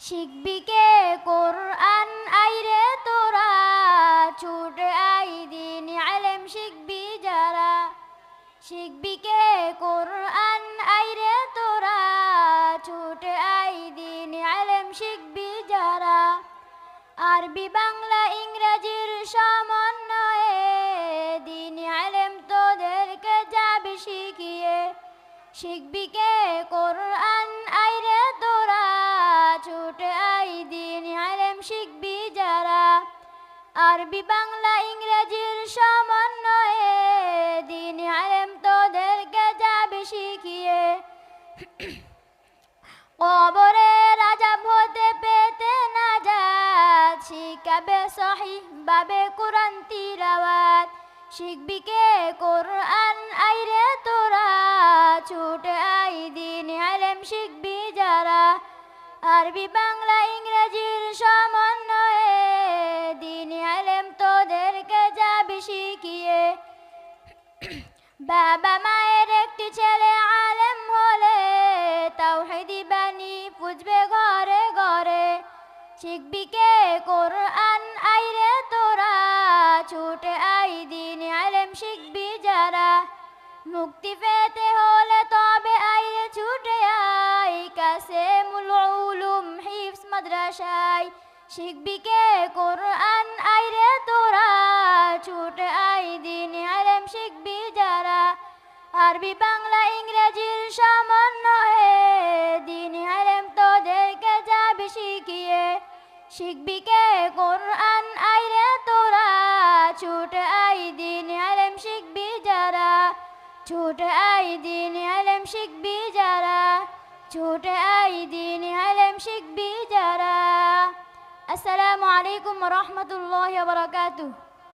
শিখবি কে কোরআন আইরে তোরা, ছুটে আই দিন আলেম শিখবি যারা। শিখবি কে কোরআন আইরে তোরা, ছুটে আই দিন আলেম শিখবি যারা। আরবি বাংলা ইংরেজির সমন্বয়ে দিন আলেম তোদেরকে যাবি শিখিয়ে। শিখবি কে কোরআন আইরে তোরা, ছুটে আই দিন আলেম শিখবি যারা। আরবি বাংলা ইংরেজির সমন্বয়ে দিন আলেম তোদেরকে যাবি শিখিয়ে। কবরের আযাব হতে পেতে নাজাত, শিখাবে সহিহ ভাবে কোরআন তিলাওয়াত। শিখবি কে কোরআন আইরে তোরা, ছুটে আই দিন আলেম শিখবি যারা। আরবি বাংলা ইংরেজির সমন্বয়ে দিন আলেম তোদেরকে যাবি শিখিয়ে। বাবা মায়ের একটি ছেলে আলেম হলে, তাওহীদি বাণী পুজবে ঘরে ঘরে। শিখবি কে কোরআন আইরে তোরা, ছুটে আই দিন আলেম শিখবি যারা। মুক্তি পেতে হলে তবে আইরে ছুটে আই, কাসেমুল উলুম হিফজ মাদ্রাসায়। শিখবি কে কোরআন আইরে তোরা, ছুটে আই দিন আলেম শিখবি যারা। আরবি বাংলা ইংরেজির সমন্বয়ে দিন আলেম তোদেরকে যাবি শিখিয়ে। শিখবি কে কোরআন আইরে তোরা, ছুটে আই দিন আলেম শিখবি যারা। ছুটে আই দিন আলেম শিখবি যারা। ছুটে আই দিন আলেম শিখবি যারা। আসসালামু আলাইকুম ওয়া রাহমাতুল্লাহি ওয়া বারাকাতুহু।